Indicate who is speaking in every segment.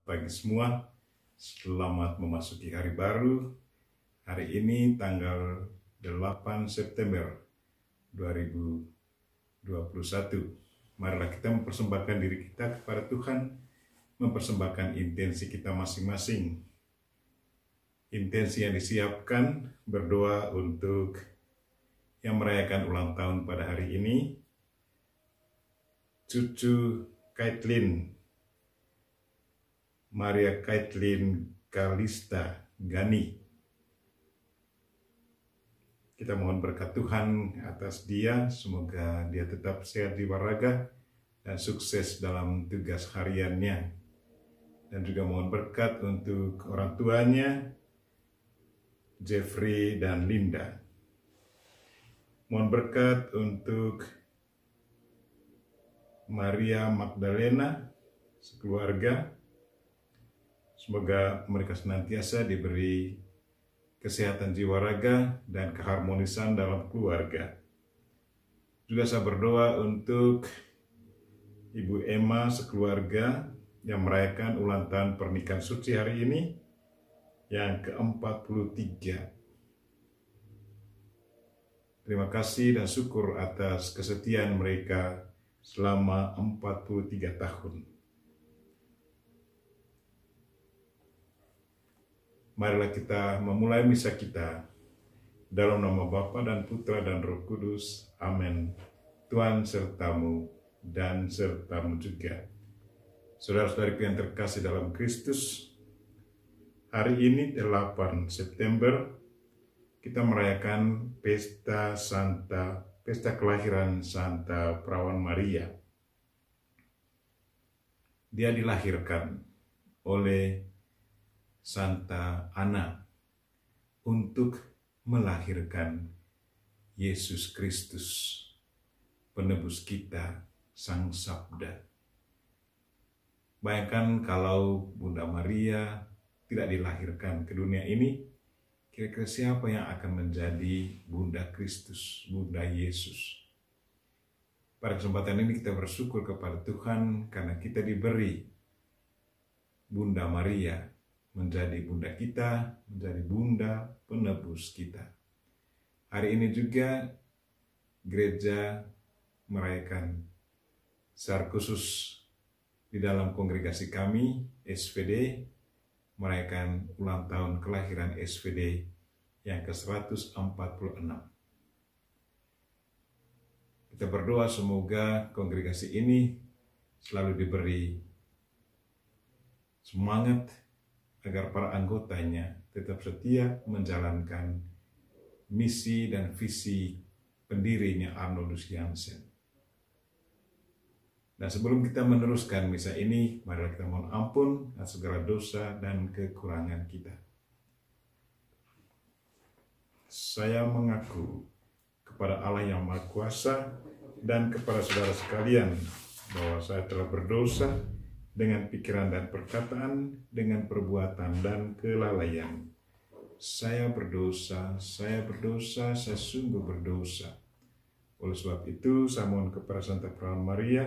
Speaker 1: pagi semua. Selamat memasuki hari baru. Hari ini tanggal 8 September 2021. Marilah kita mempersembahkan diri kita kepada Tuhan, mempersembahkan intensi kita masing-masing. Intensi yang disiapkan berdoa untuk yang merayakan ulang tahun pada hari ini, cucu Kaitlin, Maria Kaitlin Kalista Gani. Kita mohon berkat Tuhan atas dia, semoga dia tetap sehat jiwa raga dan sukses dalam tugas hariannya. Dan juga mohon berkat untuk orang tuanya, Jeffrey dan Linda. Mohon berkat untuk Maria Magdalena, sekeluarga. Semoga mereka senantiasa diberi kesehatan jiwa raga dan keharmonisan dalam keluarga. Juga saya berdoa untuk Ibu Emma sekeluarga yang merayakan ulang tahun pernikahan suci hari ini yang ke-43. Terima kasih dan syukur atas kesetiaan mereka selama 43 tahun. Marilah kita memulai misa kita dalam nama Bapa dan Putra dan Roh Kudus. Amin. Tuhan sertamu dan sertamu juga. Saudara-saudariku yang terkasih dalam Kristus, hari ini 8 September kita merayakan pesta kelahiran Santa Perawan Maria. Dia dilahirkan oleh Santa Ana untuk melahirkan Yesus Kristus, penebus kita, Sang Sabda. Bayangkan kalau Bunda Maria tidak dilahirkan ke dunia ini, kira-kira siapa yang akan menjadi Bunda Kristus, Bunda Yesus? Pada kesempatan ini kita bersyukur kepada Tuhan karena kita diberi Bunda Maria menjadi bunda kita, menjadi bunda penebus kita. Hari ini juga gereja merayakan secara khusus di dalam kongregasi kami, SVD, merayakan ulang tahun kelahiran SVD yang ke-146. Kita berdoa semoga kongregasi ini selalu diberi semangat agar para anggotanya tetap setia menjalankan misi dan visi pendirinya Arnoldus Jansen. Dan sebelum kita meneruskan misa ini, marilah kita mohon ampun atas segala dosa dan kekurangan kita. Saya mengaku kepada Allah yang Maha Kuasa dan kepada saudara sekalian bahwa saya telah berdosa dengan pikiran dan perkataan, dengan perbuatan dan kelalaian. Saya berdosa, saya sungguh berdosa. Oleh sebab itu, saya mohon kepada Santa Perawan Maria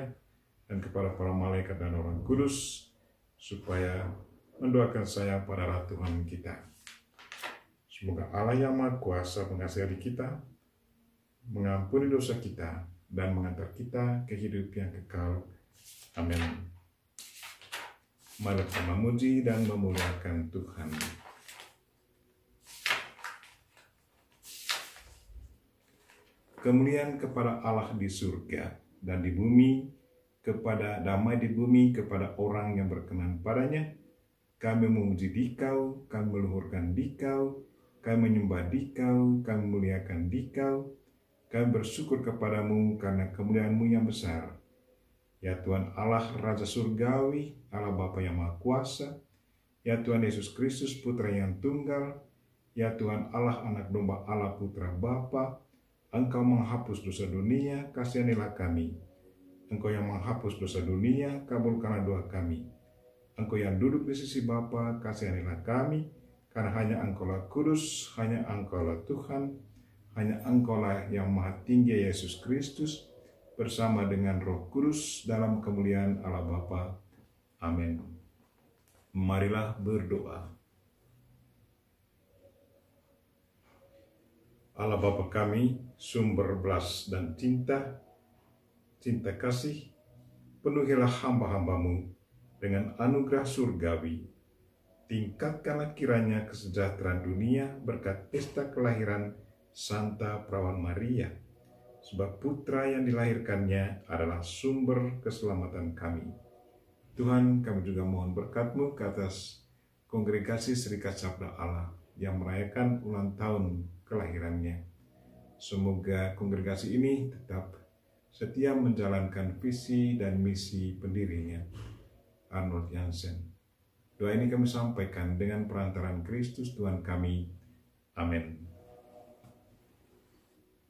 Speaker 1: dan kepada para malaikat dan orang kudus, supaya mendoakan saya pada Allah Tuhan kita. Semoga Allah yang Maha Kuasa mengasihi kita, mengampuni dosa kita, dan mengantar kita ke hidup yang kekal. Amin. Marilah kita memuji dan memuliakan Tuhan. Kemuliaan kepada Allah di surga dan di bumi, kepada damai di bumi kepada orang yang berkenan padanya. Kami memuji Dikau, kami meluhurkan Dikau, kami menyembah Dikau, kami memuliakan Dikau. Kami bersyukur kepadamu karena kemuliaan-Mu yang besar. Ya Tuhan Allah Raja Surgawi, Allah Bapa yang Maha Kuasa, ya Tuhan Yesus Kristus Putra yang Tunggal, ya Tuhan Allah Anak Domba Allah Putra Bapa, Engkau menghapus dosa dunia, kasihanilah kami. Engkau yang menghapus dosa dunia, kabulkanlah doa kami. Engkau yang duduk di sisi Bapa, kasihanilah kami, karena hanya Engkaulah kudus, hanya Engkaulah Tuhan, hanya Engkaulah yang Maha Tinggi Yesus Kristus, bersama dengan Roh Kudus dalam kemuliaan Allah Bapa. Amin. Marilah berdoa. Allah Bapa kami, sumber belas dan cinta kasih, penuhilah hamba-hambamu dengan anugerah surgawi. Tingkatkanlah kiranya kesejahteraan dunia berkat pesta kelahiran Santa Perawan Maria, sebab putra yang dilahirkannya adalah sumber keselamatan kami. Tuhan, kami juga mohon berkat-Mu ke atas kongregasi Serikat Sabda Allah yang merayakan ulang tahun kelahirannya. Semoga kongregasi ini tetap setia menjalankan visi dan misi pendirinya, Arnold Jansen. Doa ini kami sampaikan dengan perantaraan Kristus Tuhan kami. Amin.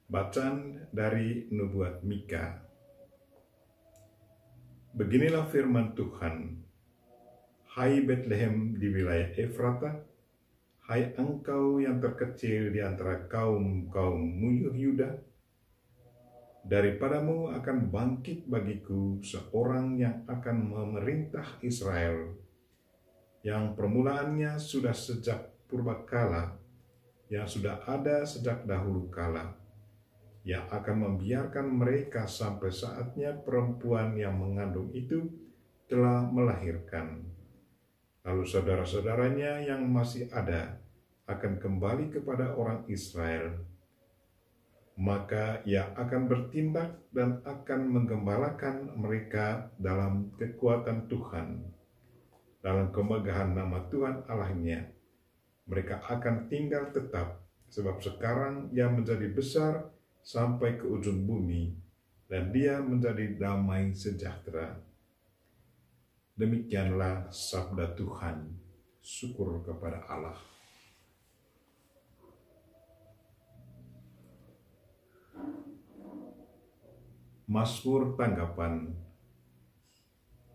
Speaker 1: Bacaan dari Nubuat Mika. Beginilah firman Tuhan. Hai Bethlehem di wilayah Efrata, hai engkau yang terkecil di antara kaum-kaum muyuh Yuda, daripadamu akan bangkit bagiku seorang yang akan memerintah Israel, yang permulaannya sudah sejak purbakala, yang sudah ada sejak dahulu kala, yang akan membiarkan mereka sampai saatnya perempuan yang mengandung itu telah melahirkan. Lalu saudara-saudaranya yang masih ada akan kembali kepada orang Israel. Maka ia akan bertindak dan akan menggembalakan mereka dalam kekuatan Tuhan, dalam kemegahan nama Tuhan Allahnya. Mereka akan tinggal tetap, sebab sekarang ia menjadi besar sampai ke ujung bumi, dan dia menjadi damai sejahtera. Demikianlah sabda Tuhan. Syukur kepada Allah. Mazmur tanggapan.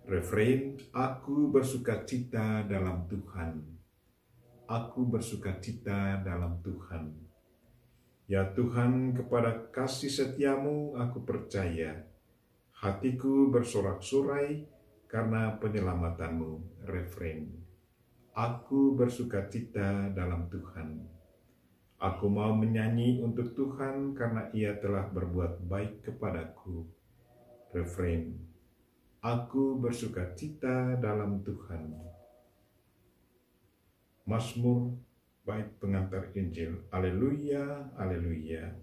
Speaker 1: Refrain, aku bersukacita dalam Tuhan. Aku bersukacita dalam Tuhan. Ya Tuhan, kepada kasih setiamu aku percaya. Hatiku bersorak-sorai karena penyelamatanmu. Refrain, aku bersukacita dalam Tuhan. Aku mau menyanyi untuk Tuhan karena ia telah berbuat baik kepadaku. Refrain, aku bersukacita dalam Tuhan. Mazmur bait pengantar Injil. Haleluya, haleluya.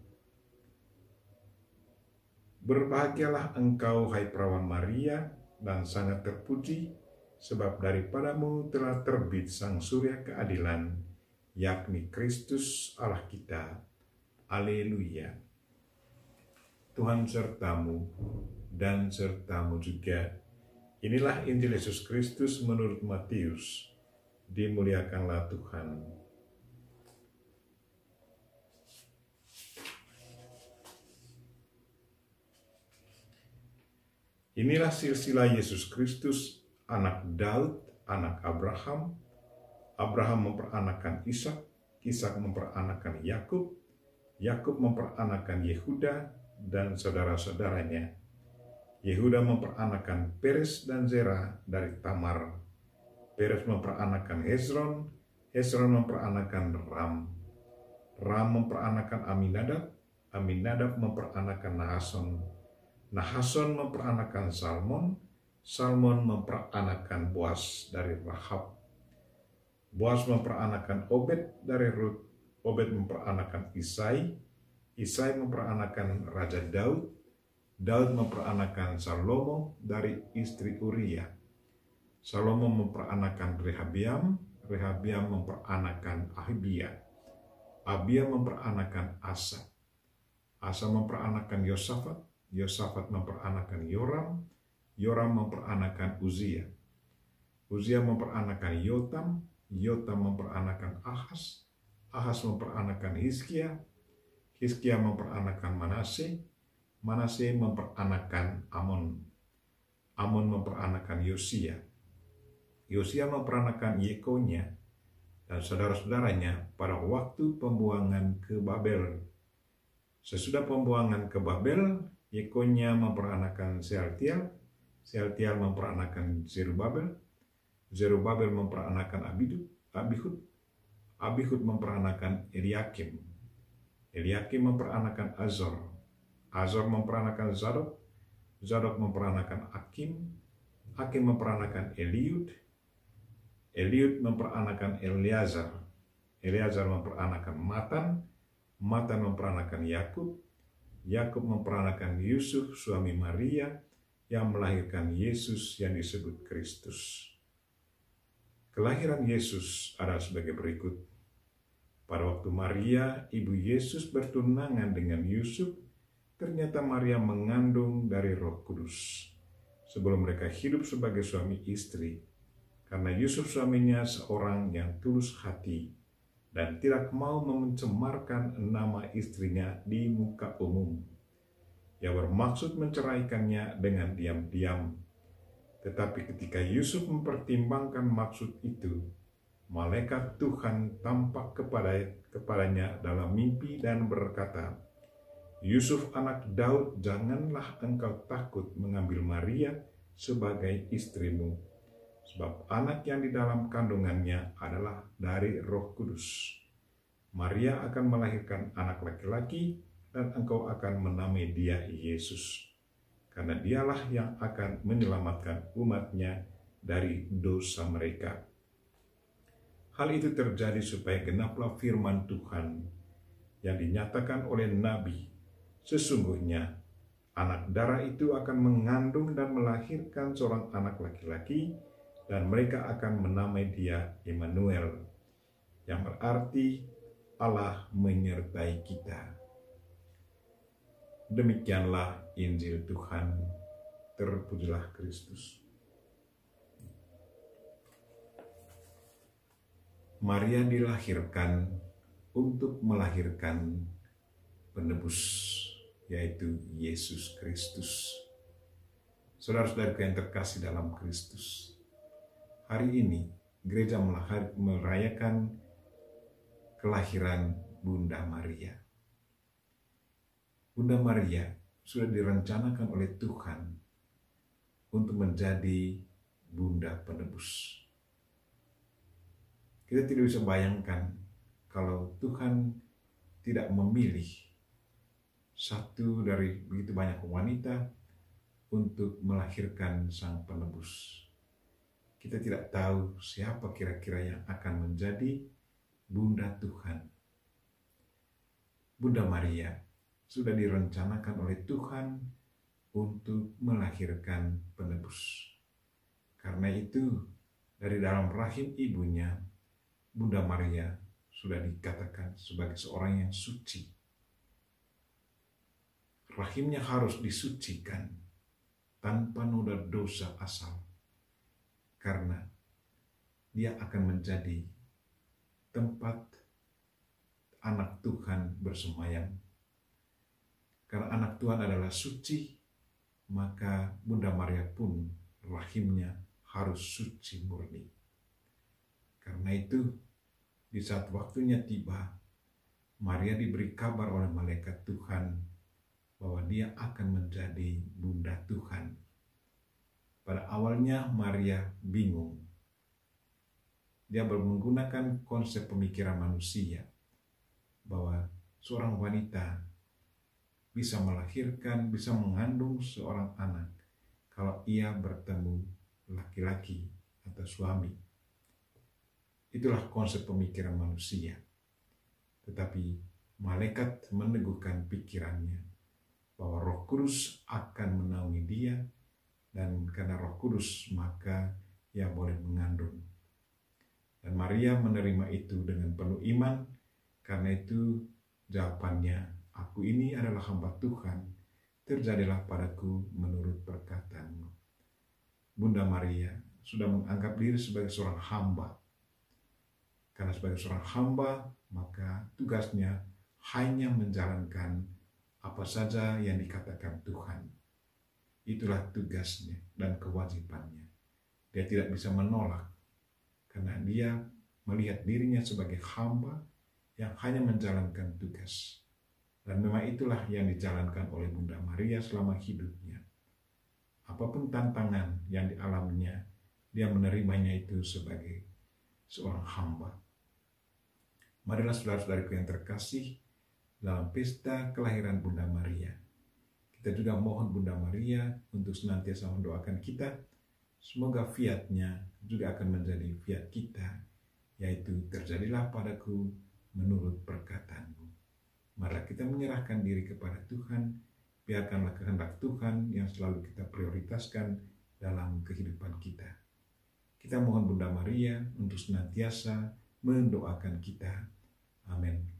Speaker 1: Berbahagialah engkau, hai Perawan Maria, dan sangat terpuji, sebab daripadamu telah terbit sang surya keadilan, yakni Kristus Allah kita. Haleluya. Tuhan sertamu dan sertamu juga. Inilah Injil Yesus Kristus menurut Matius. Dimuliakanlah Tuhan. Inilah silsilah Yesus Kristus, anak Daud, anak Abraham. Abraham memperanakan Ishak, Ishak memperanakan Yakub, Yakub memperanakan Yehuda dan saudara-saudaranya. Yehuda memperanakan Peres dan Zerah dari Tamar. Peres memperanakan Hezron, Hezron memperanakan Ram. Ram memperanakan Aminadab, Aminadab memperanakan Nahason. Nahason memperanakan Salmon, Salmon memperanakan Boas dari Rahab. Boas memperanakan Obed dari Rut, Obed memperanakan Isai, Isai memperanakan Raja Daud, Daud memperanakan Salomo dari istri Uria. Salomo memperanakan Rehabiam, Rehabiam memperanakan Ahibia, Abia memperanakan Asa, Asa memperanakan Yosafat, Yosafat memperanakan Yoram, Yoram memperanakan Uzia, Uzia memperanakan Yotam, Yotam memperanakan Ahas, Ahas memperanakan Hizkia, Hizkia memperanakan Manase, Manase memperanakan Amon, Amon memperanakan Yosia, Yosia memperanakan Yekonya dan saudara-saudaranya pada waktu pembuangan ke Babel. Sesudah pembuangan ke Babel, Yekonya memperanakan Sealtiel, Sealtiel memperanakan Zerubabel, Zerubabel memperanakan Abihud, Abihud memperanakan Eliakim, Eliakim memperanakan Azor, Azor memperanakan Zadok, Zadok memperanakan Akim, Akim memperanakan Eliud, Eliud memperanakan Eleazar, Eleazar memperanakan Matan, Matan memperanakan Yakub, Yakub memperanakan Yusuf suami Maria yang melahirkan Yesus yang disebut Kristus. Kelahiran Yesus adalah sebagai berikut. Pada waktu Maria, ibu Yesus bertunangan dengan Yusuf, ternyata Maria mengandung dari Roh Kudus. Sebelum mereka hidup sebagai suami istri, karena Yusuf suaminya seorang yang tulus hati dan tidak mau mencemarkan nama istrinya di muka umum. Ia bermaksud menceraikannya dengan diam-diam. Tetapi ketika Yusuf mempertimbangkan maksud itu, malaikat Tuhan tampak kepadanya dalam mimpi dan berkata, "Yusuf anak Daud, janganlah engkau takut mengambil Maria sebagai istrimu, sebab anak yang di dalam kandungannya adalah dari Roh Kudus. Maria akan melahirkan anak laki-laki dan engkau akan menamai dia Yesus, karena dialah yang akan menyelamatkan umatnya dari dosa mereka." Hal itu terjadi supaya genaplah firman Tuhan yang dinyatakan oleh Nabi, "Sesungguhnya anak darah itu akan mengandung dan melahirkan seorang anak laki-laki, dan mereka akan menamai dia Immanuel," yang berarti Allah menyertai kita. Demikianlah Injil Tuhan, terpujilah Kristus. Maria dilahirkan untuk melahirkan penebus, yaitu Yesus Kristus. Saudara-saudaraku yang terkasih dalam Kristus, hari ini gereja merayakan kelahiran Bunda Maria. Bunda Maria sudah direncanakan oleh Tuhan untuk menjadi Bunda Penebus. Kita tidak bisa bayangkan kalau Tuhan tidak memilih satu dari begitu banyak wanita untuk melahirkan Sang Penebus. Kita tidak tahu siapa kira-kira yang akan menjadi Bunda Tuhan. Bunda Maria sudah direncanakan oleh Tuhan untuk melahirkan penebus. Karena itu, dari dalam rahim ibunya, Bunda Maria sudah dikatakan sebagai seorang yang suci. Rahimnya harus disucikan tanpa noda dosa asal, karena dia akan menjadi tempat anak Tuhan bersemayam. Karena anak Tuhan adalah suci, maka Bunda Maria pun rahimnya harus suci murni. Karena itu, di saat waktunya tiba, Maria diberi kabar oleh malaikat Tuhan bahwa dia akan menjadi Bunda Tuhan. Pada awalnya Maria bingung. Dia menggunakan konsep pemikiran manusia bahwa seorang wanita bisa melahirkan, bisa mengandung seorang anak kalau ia bertemu laki-laki atau suami. Itulah konsep pemikiran manusia. Tetapi malaikat meneguhkan pikirannya bahwa Roh Kudus akan menaungi dia, dan karena Roh Kudus maka ia boleh mengandung. Dan Maria menerima itu dengan penuh iman. Karena itu jawabannya, "Aku ini adalah hamba Tuhan, terjadilah padaku menurut perkataanmu." Bunda Maria sudah menganggap diri sebagai seorang hamba. Karena sebagai seorang hamba, maka tugasnya hanya menjalankan apa saja yang dikatakan Tuhan. Itulah tugasnya dan kewajibannya. Dia tidak bisa menolak, karena dia melihat dirinya sebagai hamba yang hanya menjalankan tugas. Dan memang itulah yang dijalankan oleh Bunda Maria selama hidupnya. Apapun tantangan yang dialaminya, dia menerimanya itu sebagai seorang hamba. Marilah saudara-saudariku yang terkasih, dalam pesta kelahiran Bunda Maria, kita juga mohon Bunda Maria untuk senantiasa mendoakan kita, semoga fiat-Nya juga akan menjadi fiat kita, yaitu terjadilah padaku menurut perkataan-Mu. Marilah kita menyerahkan diri kepada Tuhan, biarkanlah kehendak Tuhan yang selalu kita prioritaskan dalam kehidupan kita. Kita mohon Bunda Maria untuk senantiasa mendoakan kita. Amin.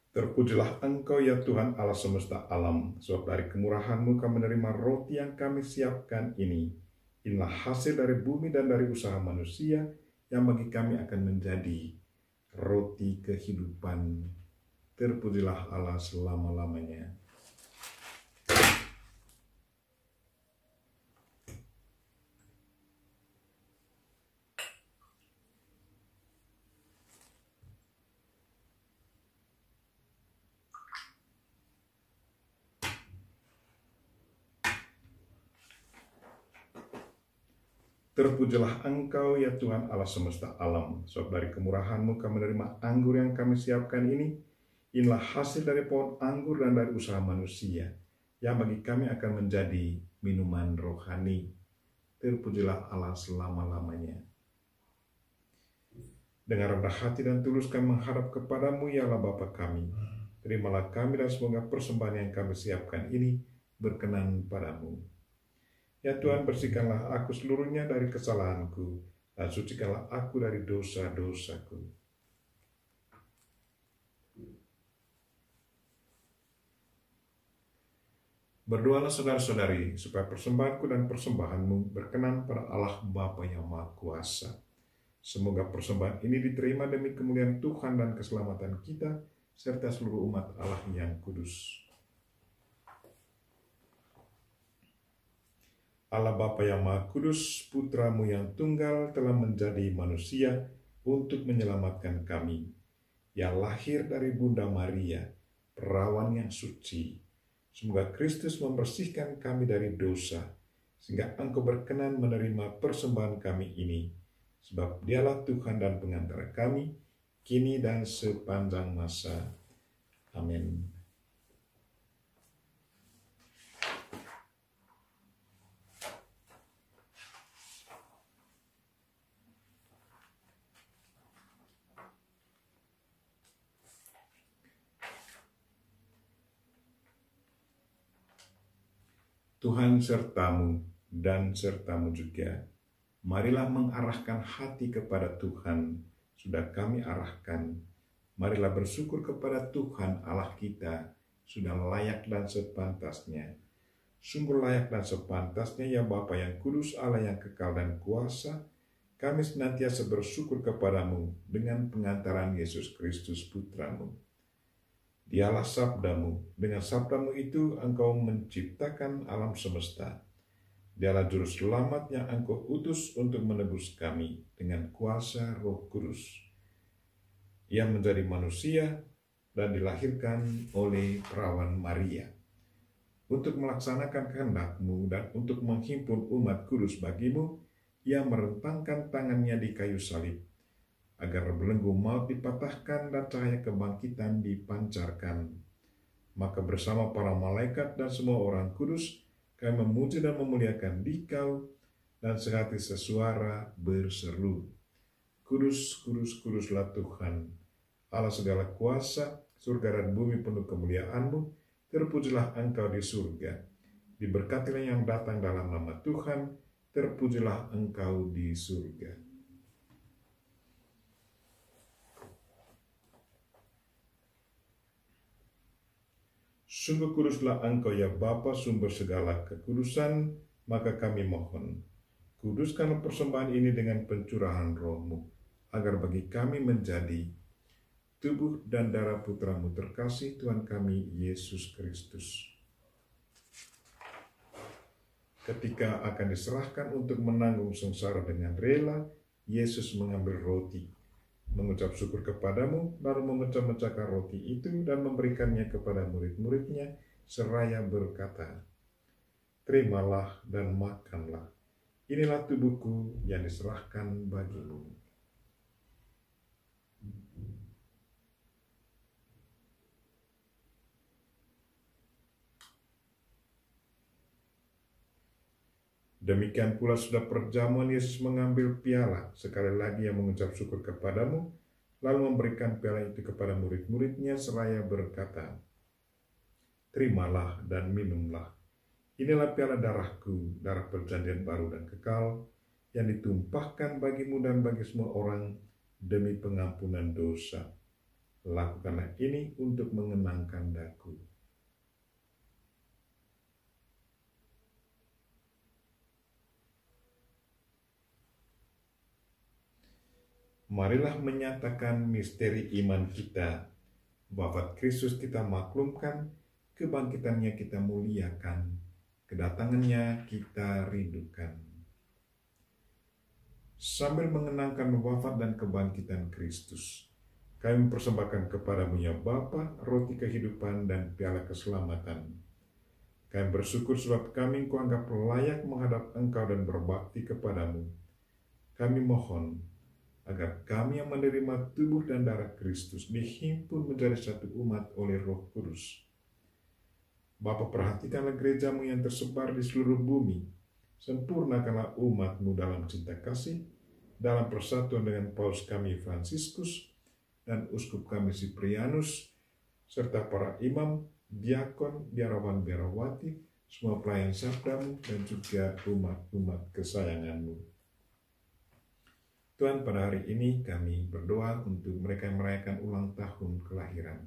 Speaker 1: Terpujilah Engkau ya Tuhan Allah semesta alam, sebab dari kemurahan-Mu kami menerima roti yang kami siapkan ini. Inilah hasil dari bumi dan dari usaha manusia, yang bagi kami akan menjadi roti kehidupan. Terpujilah Allah selama-lamanya. Terpujilah Engkau ya Tuhan Allah semesta alam, sebab dari kemurahan-Mu kami menerima anggur yang kami siapkan ini. Inilah hasil dari pohon anggur dan dari usaha manusia, yang bagi kami akan menjadi minuman rohani. Terpujilah Allah selama-lamanya. Dengan rendah hati dan tulus kami menghadap kepada-Mu ya Allah Bapa kami. Terimalah kami dan semoga persembahan yang kami siapkan ini berkenan padamu. Ya Tuhan, bersihkanlah aku seluruhnya dari kesalahanku, dan sucikanlah aku dari dosa-dosaku. Berdoalah saudara-saudari, supaya persembahanku dan persembahanmu berkenan pada Allah Bapa yang Maha Kuasa. Semoga persembahan ini diterima demi kemuliaan Tuhan dan keselamatan kita, serta seluruh umat Allah yang kudus. Allah Bapa yang Maha Kudus, Putra-Mu yang tunggal telah menjadi manusia untuk menyelamatkan kami, yang lahir dari Bunda Maria, perawan yang suci. Semoga Kristus membersihkan kami dari dosa, sehingga Engkau berkenan menerima persembahan kami ini, sebab Dialah Tuhan dan pengantara kami, kini dan sepanjang masa. Amin. Tuhan sertamu dan sertamu juga. Marilah mengarahkan hati kepada Tuhan, sudah kami arahkan. Marilah bersyukur kepada Tuhan Allah kita, sudah layak dan sepantasnya. Sungguh layak dan sepantasnya ya Bapa yang kudus, Allah yang kekal dan kuasa, kami senantiasa bersyukur kepadamu dengan pengantaran Yesus Kristus Putra-Mu. Dialah sabdamu, dengan sabdamu itu engkau menciptakan alam semesta. Dialah juru selamat yang engkau utus untuk menebus kami dengan kuasa Roh Kudus. Ia menjadi manusia dan dilahirkan oleh perawan Maria. Untuk melaksanakan kehendak-Mu dan untuk menghimpun umat kudus bagimu, ia merentangkan tangannya di kayu salib, agar belenggu maut dipatahkan dan cahaya kebangkitan dipancarkan. Maka bersama para malaikat dan semua orang kudus, kami memuji dan memuliakan Dikau, dan sehati sesuara berseru, Kudus, kudus, kuduslah Tuhan, Allah segala kuasa, surga dan bumi penuh kemuliaan-Mu, terpujilah Engkau di surga. Diberkatilah yang datang dalam nama Tuhan, terpujilah Engkau di surga. Sungguh kuduslah Engkau ya Bapa, sumber segala kekudusan, maka kami mohon, kuduskanlah persembahan ini dengan pencurahan Roh-Mu, agar bagi kami menjadi tubuh dan darah Putramu terkasih Tuhan kami Yesus Kristus. Ketika akan diserahkan untuk menanggung sengsara dengan rela, Yesus mengambil roti, mengucap syukur kepadamu, lalu memecah-mecahkan roti itu dan memberikannya kepada murid-muridnya, seraya berkata, "Terimalah dan makanlah. Inilah tubuhku yang diserahkan bagimu." Demikian pula sudah perjamuan Yesus mengambil piala, sekali lagi yang mengucap syukur kepadamu, lalu memberikan piala itu kepada murid-muridnya seraya berkata, "Terimalah dan minumlah. Inilah piala darahku, darah perjanjian baru dan kekal, yang ditumpahkan bagimu dan bagi semua orang demi pengampunan dosa. Lakukanlah ini untuk mengenangkan daku." Marilah menyatakan misteri iman kita. Wafat Kristus kita maklumkan, kebangkitannya kita muliakan, kedatangannya kita rindukan. Sambil mengenangkan wafat dan kebangkitan Kristus, kami mempersembahkan kepadamu ya Bapa, roti kehidupan dan piala keselamatan. Kami bersyukur sebab kami Engkau anggap layak menghadap Engkau dan berbakti kepadamu. Kami mohon agar kami yang menerima tubuh dan darah Kristus dihimpun menjadi satu umat oleh Roh Kudus. Bapa, perhatikanlah gerejamu yang tersebar di seluruh bumi. Sempurnakanlah umatmu dalam cinta kasih, dalam persatuan dengan Paus kami Fransiskus dan Uskup kami Siprianus, serta para imam, diakon, biarawan-biarawati, semua pelayan sabdamu, dan juga umat-umat kesayanganmu. Tuhan, pada hari ini kami berdoa untuk mereka yang merayakan ulang tahun kelahiran.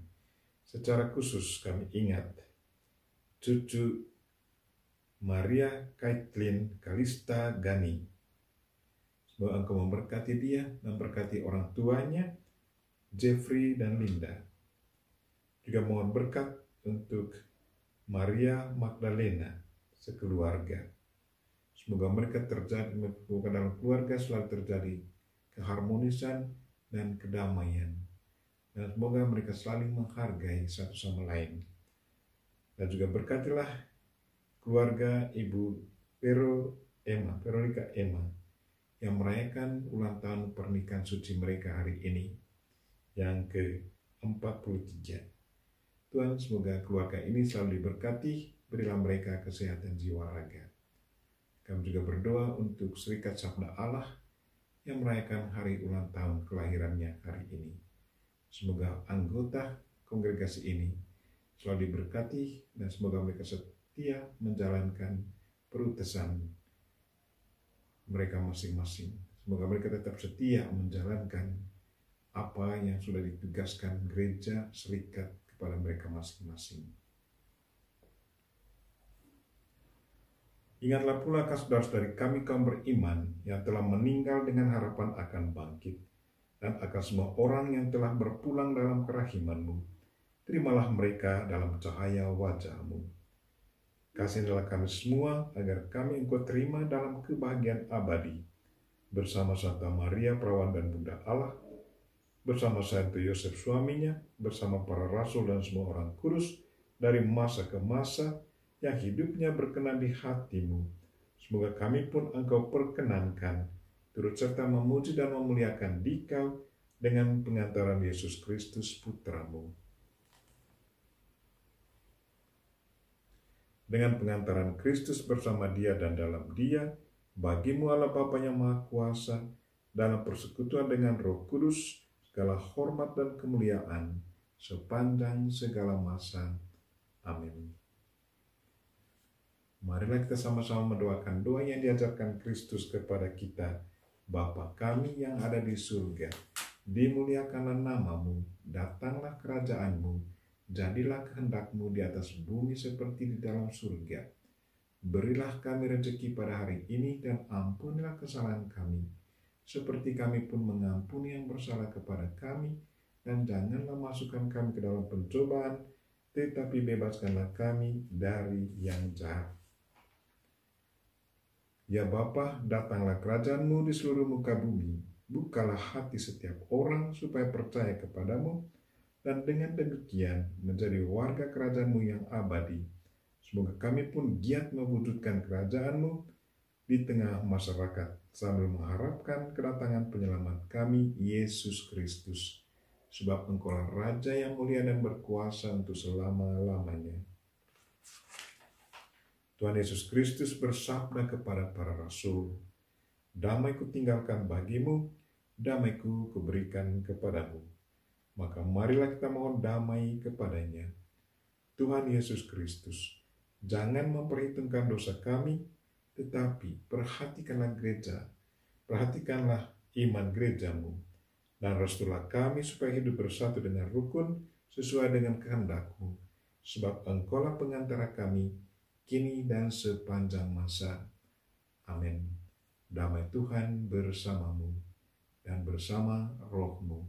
Speaker 1: Secara khusus kami ingat cucu Maria Kaitlin Kalista Gani. Semoga Engkau memberkati dia, memberkati orang tuanya, Jeffrey dan Linda. Juga mohon berkat untuk Maria Magdalena sekeluarga. Semoga mereka terjadi, dalam keluarga selalu terjadi keharmonisan dan kedamaian. Dan semoga mereka saling menghargai satu sama lain. Dan juga berkatilah keluarga Ibu Veronica Emma yang merayakan ulang tahun pernikahan suci mereka hari ini yang ke-43. Tuhan, semoga keluarga ini selalu diberkati, berilah mereka kesehatan jiwa raga. Kami juga berdoa untuk Serikat Sabda Allah yang merayakan hari ulang tahun kelahirannya hari ini. Semoga anggota kongregasi ini selalu diberkati dan semoga mereka setia menjalankan perutusan mereka masing-masing. Semoga mereka tetap setia menjalankan apa yang sudah ditugaskan gereja serikat kepada mereka masing-masing. Ingatlah pula saudara-saudari kami kaum beriman yang telah meninggal dengan harapan akan bangkit, dan akan semua orang yang telah berpulang dalam kerahiman-Mu. Terimalah mereka dalam cahaya wajah-Mu. Kasihilah kami semua agar kami Engkau terima dalam kebahagiaan abadi, bersama Santa Maria Perawan dan Bunda Allah, bersama Santo Yosef suaminya, bersama para rasul dan semua orang kudus, dari masa ke masa, yang hidupnya berkenan di hati-Mu. Semoga kami pun Engkau perkenankan, turut serta memuji dan memuliakan Dikau dengan pengantaran Yesus Kristus Putra-Mu. Dengan pengantaran Kristus bersama Dia dan dalam Dia, bagi-Mu Allah Bapa yang Maha Kuasa, dalam persekutuan dengan Roh Kudus, segala hormat dan kemuliaan sepanjang segala masa. Amin. Marilah kita sama-sama mendoakan doa yang diajarkan Kristus kepada kita. Bapa kami yang ada di surga, dimuliakanlah nama-Mu, datanglah kerajaan-Mu, jadilah kehendak-Mu di atas bumi seperti di dalam surga. Berilah kami rezeki pada hari ini dan ampunilah kesalahan kami, seperti kami pun mengampuni yang bersalah kepada kami, dan janganlah masukkan kami ke dalam pencobaan, tetapi bebaskanlah kami dari yang jahat. Ya Bapa, datanglah kerajaan-Mu di seluruh muka bumi. Bukalah hati setiap orang supaya percaya kepadamu, dan dengan demikian menjadi warga kerajaan-Mu yang abadi. Semoga kami pun giat mewujudkan kerajaan-Mu di tengah masyarakat, sambil mengharapkan kedatangan penyelamat kami, Yesus Kristus. Sebab Engkaulah Raja yang mulia dan berkuasa untuk selama-lamanya. Tuhan Yesus Kristus bersabda kepada para rasul, "Damai-Ku tinggalkan bagimu, damai-Ku kuberikan kepadamu." Maka marilah kita mohon damai kepadanya. Tuhan Yesus Kristus, jangan memperhitungkan dosa kami, tetapi perhatikanlah gereja, perhatikanlah iman gerejamu, dan restulah kami supaya hidup bersatu dengan rukun sesuai dengan kehendak-Mu, sebab Engkaulah pengantara kami, kini dan sepanjang masa. Amin. Damai Tuhan bersamamu dan bersama rohmu.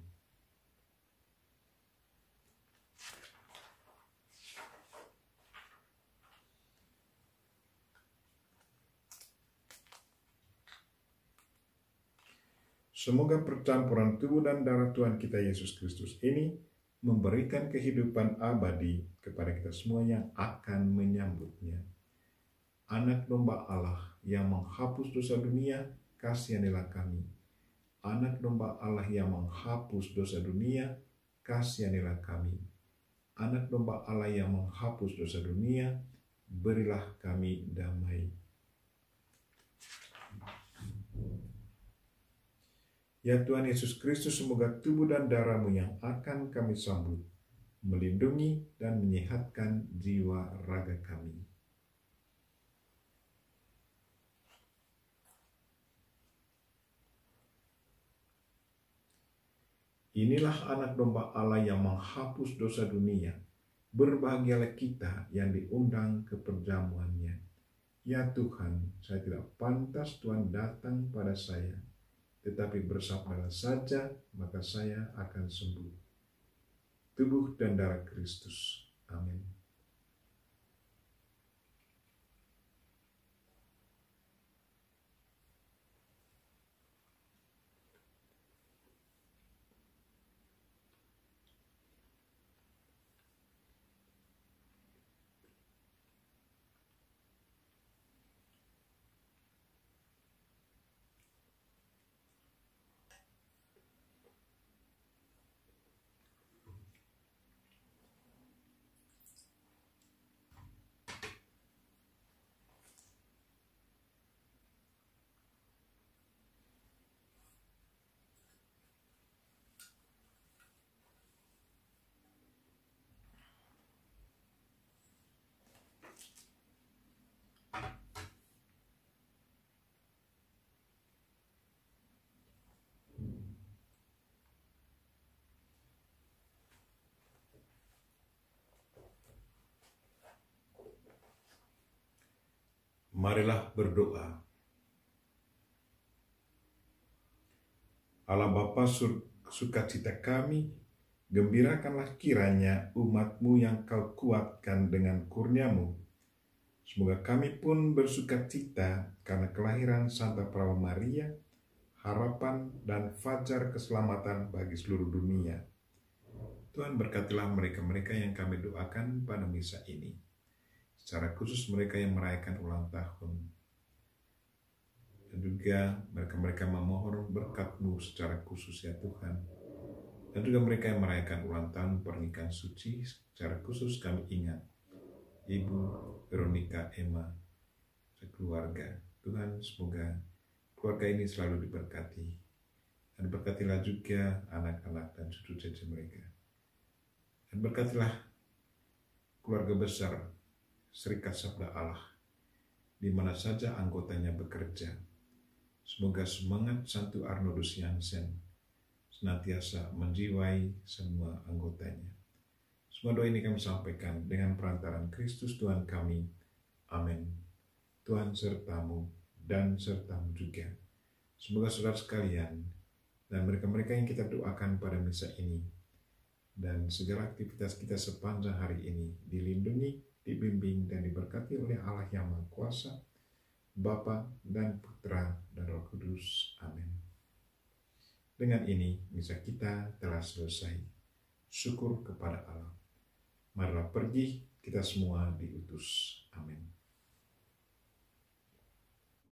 Speaker 1: Semoga percampuran tubuh dan darah Tuhan kita Yesus Kristus ini memberikan kehidupan abadi kepada kita semua yang akan menyambutnya. Anak domba Allah yang menghapus dosa dunia, kasihanilah kami. Anak domba Allah yang menghapus dosa dunia, kasihanilah kami. Anak domba Allah yang menghapus dosa dunia, berilah kami damai. Ya Tuhan Yesus Kristus, semoga tubuh dan darah-Mu yang akan kami sambut melindungi dan menyehatkan jiwa raga kami. Inilah anak domba Allah yang menghapus dosa dunia. Berbahagialah kita yang diundang ke perjamuannya. Ya Tuhan, saya tidak pantas Tuhan datang pada saya, tetapi bersabdalah saja, maka saya akan sembuh. Tubuh dan darah Kristus. Amin. Marilah berdoa. Allah Bapa sukacita kami, gembirakanlah kiranya umat-Mu yang Kau kuatkan dengan kurnia-Mu. Semoga kami pun bersukacita karena kelahiran Santa Perawan Maria, harapan dan fajar keselamatan bagi seluruh dunia. Tuhan berkatilah mereka-mereka yang kami doakan pada misa ini. Secara khusus mereka yang merayakan ulang tahun. Dan juga mereka-mereka memohon berkat-Mu secara khusus ya Tuhan. Dan juga mereka yang merayakan ulang tahun pernikahan suci, secara khusus kami ingat Ibu Veronica Emma, sekeluarga. Tuhan, semoga keluarga ini selalu diberkati. Dan berkatilah juga anak-anak dan cucu-cucu mereka. Dan berkatilah keluarga besar Serikat Sabda Allah, di mana saja anggotanya bekerja. Semoga semangat Santo Arnoldus Jansen senantiasa menjiwai semua anggotanya. Semua doa ini kami sampaikan dengan perantaraan Kristus Tuhan kami. Amin. Tuhan sertamu dan sertamu juga. Semoga saudara sekalian dan mereka-mereka yang kita doakan pada misa ini dan segala aktivitas kita sepanjang hari ini dilindungi, dibimbing, dan diberkati oleh Allah yang Maha Kuasa, Bapa dan Putra dan Roh Kudus. Amin. Dengan ini, misa kita telah selesai. Syukur kepada Allah. Marilah pergi, kita semua diutus. Amin.